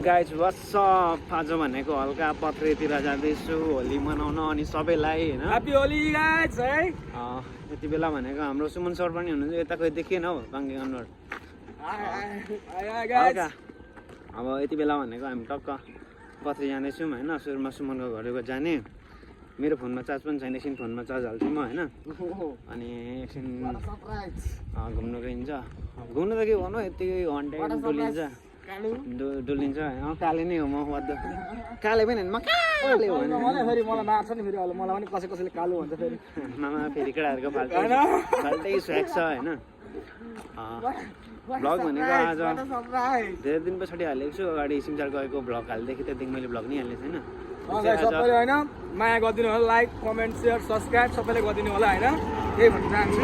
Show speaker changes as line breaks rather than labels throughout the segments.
guys what's up आज भनेको हल्का पत्रेतिर जाँदैछु होली मनाउन अनि सबैलाई हैन
ह्यापी होली गाइज है
यति बेला भनेको हाम्रो सुमन सर पनि हुनुहुन्छ यता खोइ देखिएन हौ बाङ्गे अनुहार अब यति बेला भनेको हामी टक्क पत्रे जाँदैछौँ हैन सुरुमा सुमनको घर जाने मेरो फोनमा चार्ज पनि छैन एकछिन फोनमा चार्ज हाल्छु म हैन अनि एकछिन घुम्नु गइन्छ घुम्नु त के भन्नु यतिकै घन्टा डुलिन्छ डुलिन्छ काले नै हो म काले पनि म काले हो
मलाई फेरि मलाई मार्छ नि फेरि मलाई पनि कसैले कालो भन्छ फेरि
मामा फेरि केटाहरूको फाल्टै स्व्याग छ हैन भ्लग भनेको आज धेरै दिन पछाडि हालेको छु अगाडि सिमचार गएको भ्लग हाल्दैछु त्यहाँदेखि मैले भ्लग नै हालेको छैन
सबैले होइन माया गरिदिनु होला लाइक कमेन्ट सेयर सब्सक्राइब सबैले गरिदिनु होला होइन त्यही भन्न चाहन्छु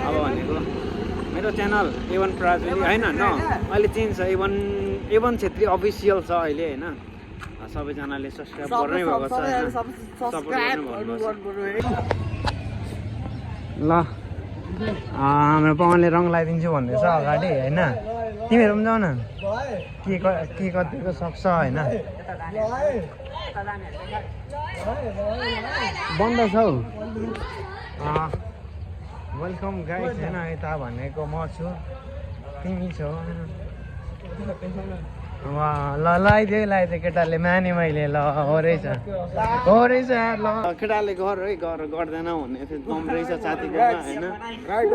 अब भनेको मेरो च्यानल A1 प्राजुली होइन न अहिले चेन्ज छ A1 छेत्री अफिसियल छ अहिले होइन सबैजनाले सब्सक्राइब गर्नै भएको छ ल हाम्रो पवनले रङ लगाइदिन्छु भन्दैछ अगाडि होइन तिमीहरू पनि जाऊ न के कतिको सक्छ होइन बन्द छ हौ वेलकम गाइस होइन यता भनेको म छु तिमी छौ ल लगाइदियो केटाले माने मैले ल हो रहेछ ल केटाले गर है गर्दैन भन्ने थियो दम रहेछ साथीको होइन राईको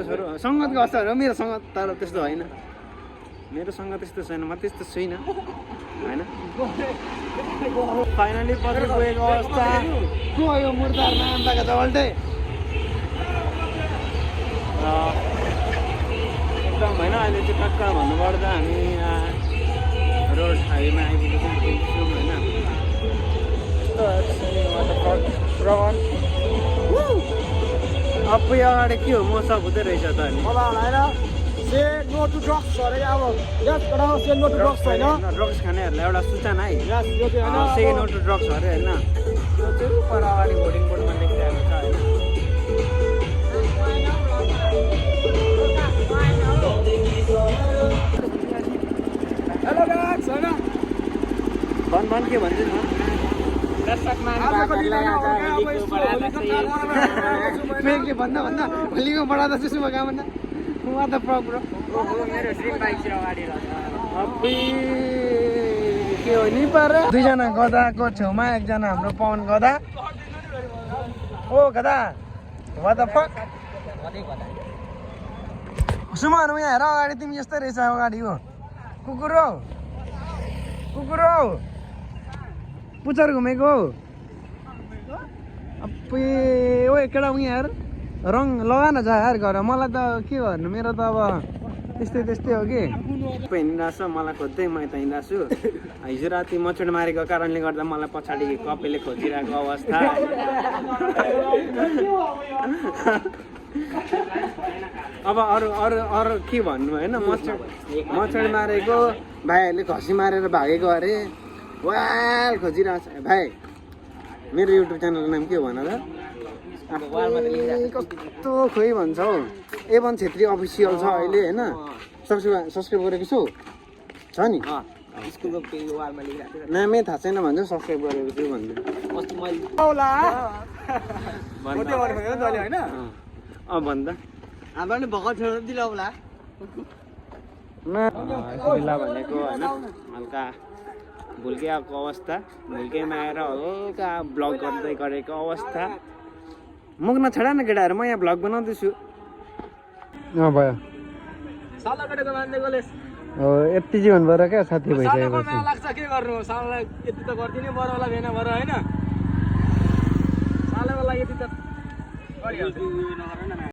छोरो सङ्गत गर्छ हो मेरो सङ्गत तर त्यस्तो होइन मेरो सङ्गत त्यस्तो छैन म त्यस्तो छुइनँ होइन फाइनली पत्र गएको अवस्था गयो मुर्दारमा आम्बाका जवल्टै एकदम होइन अहिले चाहिँ टक्क भन्नुपर्दा हामी रोड हाइवेमा आइपुगेको छौँ होइन अब अगाडि के हो मसक हुँदै रहेछ त अनि ड्रग्स खानेहरूलाई एउटा सूचना है से नो टु ड्रग्स अरे होइन त्यो चाहिँ पर अगाडि होर्डिङ बोर्डमा लेखिरहेको छ होइन
हेलो गाइस हैन
भन के भन्छ न दर्शकमा मेले भन्दा होलीको बढाउँदा चाहिँ शुभकामना म त प्रो मेरो ड्रिम बाइक चाहिँ अगाडि के हो नि पर दुईजना गदाको छेउमा एकजना हाम्रो पवन गदा ओ गदा व्हाट द फक सुमन यहाँ हेर अगाडि तिमी यस्तै रहेछ अगाडि हो कुकुर हौ पुच्छर घुमेको हौ अप्पे ओ केटा उहाँ यार रङ लगा न जा यार घर मलाई त के गर्नु मेरो त अब त्यस्तै हो कि हिँडिरहेको छ मलाई खोज्दै म यता हिँडिरहेको छु हिजो राति मचोड मारेको कारणले गर्दा मलाई पछाडि कपेले खोजिरहेको अवस्था अब अरू के भन्नु होइन मचोड मारेको भाइहरूले खसी मारेर भागेको अरे वाल खोजिरहेको छ भाइ मेरो युट्युब च्यानलको नाम के हो भन त कस्तो खोइ भन्छ हौ A1 छेत्री अफिसियल छ अहिले होइन सब्सक्राइब गरेको छु छ नि नामै थाहा छैन भन्छ सब्सक्राइब गरेको छु भन्छु भन्दा
हाम्रो नि भर्खर छोडेर दिलाउला
बेला भनेको होइन हल्का भुल्के आएको अवस्था भुल्केमा आएर हल्का ब्लग गर्दै गरेको अवस्था मुख नछाडा न केटाहरू म यहाँ भ्लग बनाउँदैछु भयो यति जीवन भएर क्या साथी भइसकेपछि
लाग्छ के गर्नु साललाई यति त गरिदिनै पर्यो होला भेना भएर होइन सालको लागि यति त